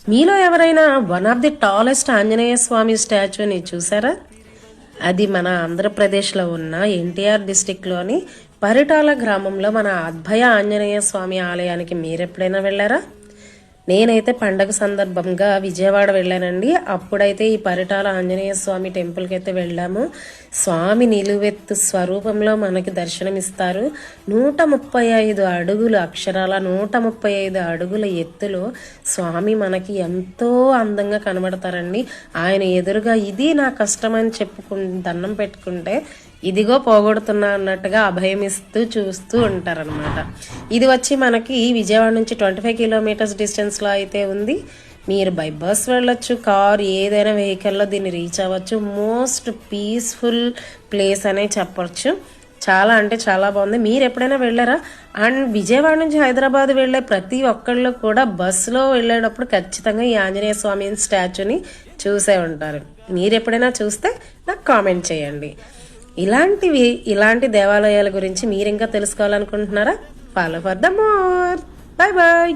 మీలో ఎవరైనా one of the tallest Anjaneya Swamy స్టాచ్యూని చూసారా? అది మన ఆంధ్రప్రదేశ్లో ఉన్న ఎన్టీఆర్ డిస్టిక్లోని పరిటాల గ్రామంలో మన అద్భయ ఆంజనేయ స్వామి ఆలయానికి మీరెప్పుడైనా వెళ్ళారా? నేనైతే పండగ సందర్భంగా విజయవాడ వెళ్ళానండి. అప్పుడైతే ఈ పరిటాల ఆంజనేయ స్వామి టెంపుల్కి అయితే వెళ్ళాము. స్వామి నిలువెత్తు స్వరూపంలో మనకి దర్శనమిస్తారు. 135 అడుగులు, అక్షరాల 135 అడుగుల ఎత్తులో స్వామి మనకి ఎంతో అందంగా కనబడతారండి. ఆయన ఎదురుగా ఇది నా కష్టం అని దండం పెట్టుకుంటే ఇదిగో పోగొడుతున్నా అన్నట్టుగా అభయమిస్తూ చూస్తూ ఉంటారనమాట. ఇది వచ్చి మనకి విజయవాడ నుంచి 25 కిలోమీటర్స్ డిస్టెన్స్లో అయితే ఉంది. మీరు బై బస్ వెళ్ళొచ్చు, కార్ ఏదైనా వెహికల్లో దీన్ని రీచ్ అవ్వచ్చు. మోస్ట్ పీస్ఫుల్ ప్లేస్ అనే చెప్పొచ్చు. చాలా అంటే చాలా బాగుంది. మీరు ఎప్పుడైనా వెళ్ళారా? అండ్ విజయవాడ నుంచి హైదరాబాద్ వెళ్ళే ప్రతి ఒక్కళ్ళు కూడా బస్సులో వెళ్ళేటప్పుడు ఖచ్చితంగా ఈ ఆంజనేయ స్వామి స్టాచ్యూని చూసే ఉంటారు. మీరు ఎప్పుడైనా చూస్తే నాకు కామెంట్ చేయండి. ఇలాంటి దేవాలయాల గురించి మీరు ఇంకా తెలుసుకోవాలనుకుంటున్నారా? Follow for the more. Bye bye.